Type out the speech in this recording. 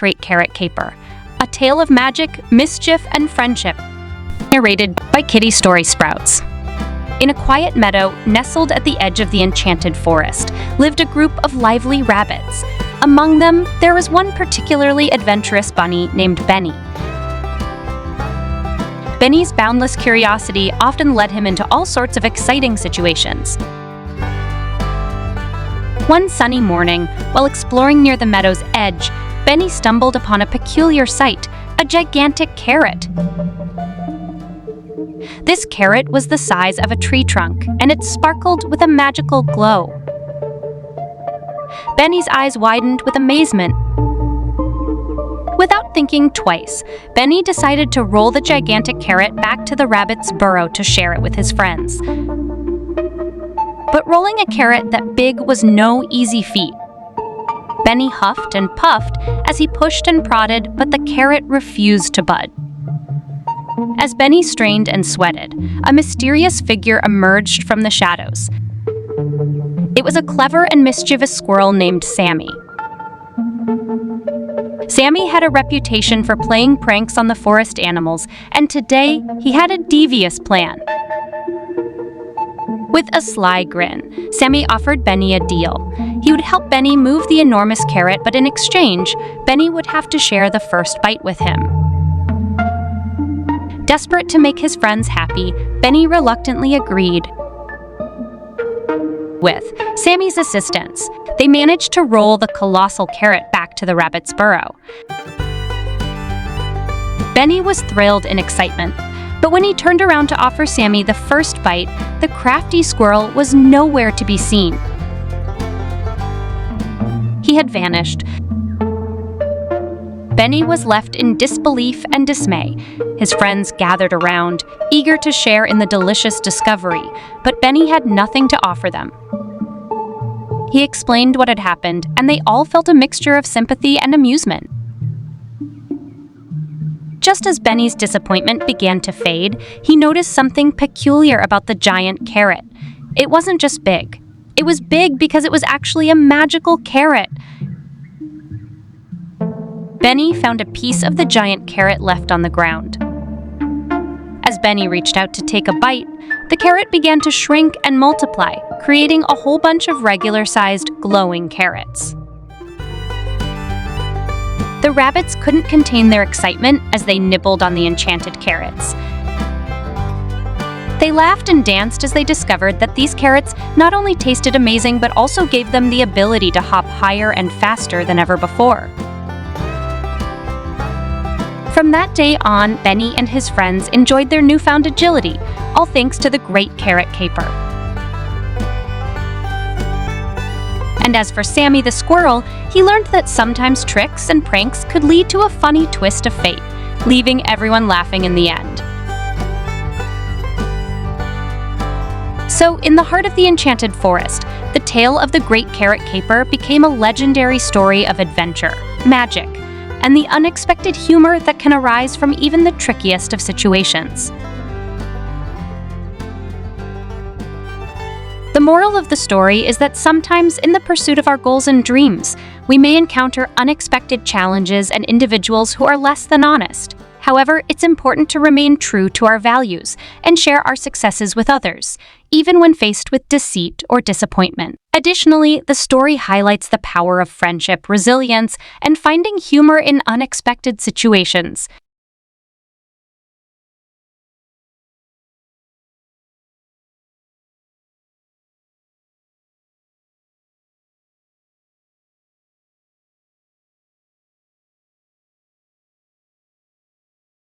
Great Carrot Caper, a tale of magic, mischief, and friendship, narrated by Kiddiestorysprout. In a quiet meadow nestled at the edge of the enchanted forest lived a group of lively rabbits. Among them, there was one particularly adventurous bunny named Benny. Benny's boundless curiosity often led him into all sorts of exciting situations. One sunny morning, while exploring near the meadow's edge, Benny stumbled upon a peculiar sight, a gigantic carrot. This carrot was the size of a tree trunk, and it sparkled with a magical glow. Benny's eyes widened with amazement. Without thinking twice, Benny decided to roll the gigantic carrot back to the rabbit's burrow to share it with his friends. But rolling a carrot that big was no easy feat. Benny huffed and puffed as he pushed and prodded, but the carrot refused to bud. As Benny strained and sweated, a mysterious figure emerged from the shadows. It was a clever and mischievous squirrel named Sammy. Sammy had a reputation for playing pranks on the forest animals, and today he had a devious plan. With a sly grin, Sammy offered Benny a deal. He would help Benny move the enormous carrot, but in exchange, Benny would have to share the first bite with him. Desperate to make his friends happy, Benny reluctantly agreed. With Sammy's assistance, they managed to roll the colossal carrot back to the rabbit's burrow. Benny was thrilled in excitement. But when he turned around to offer Sammy the first bite, the crafty squirrel was nowhere to be seen. He had vanished. Benny was left in disbelief and dismay. His friends gathered around, eager to share in the delicious discovery, but Benny had nothing to offer them. He explained what had happened, and they all felt a mixture of sympathy and amusement. Just as Benny's disappointment began to fade, he noticed something peculiar about the giant carrot. It wasn't just big. It was big because it was actually a magical carrot. Benny found a piece of the giant carrot left on the ground. As Benny reached out to take a bite, the carrot began to shrink and multiply, creating a whole bunch of regular-sized, glowing carrots. The rabbits couldn't contain their excitement as they nibbled on the enchanted carrots. They laughed and danced as they discovered that these carrots not only tasted amazing but also gave them the ability to hop higher and faster than ever before. From that day on, Benny and his friends enjoyed their newfound agility, all thanks to the Great Carrot Caper. And as for Sammy the squirrel, he learned that sometimes tricks and pranks could lead to a funny twist of fate, leaving everyone laughing in the end. So, in the heart of the enchanted forest, the tale of the Great Carrot Caper became a legendary story of adventure, magic, and the unexpected humor that can arise from even the trickiest of situations. The moral of the story is that sometimes in the pursuit of our goals and dreams, we may encounter unexpected challenges and individuals who are less than honest. However, it's important to remain true to our values and share our successes with others, even when faced with deceit or disappointment. Additionally, the story highlights the power of friendship, resilience, and finding humor in unexpected situations.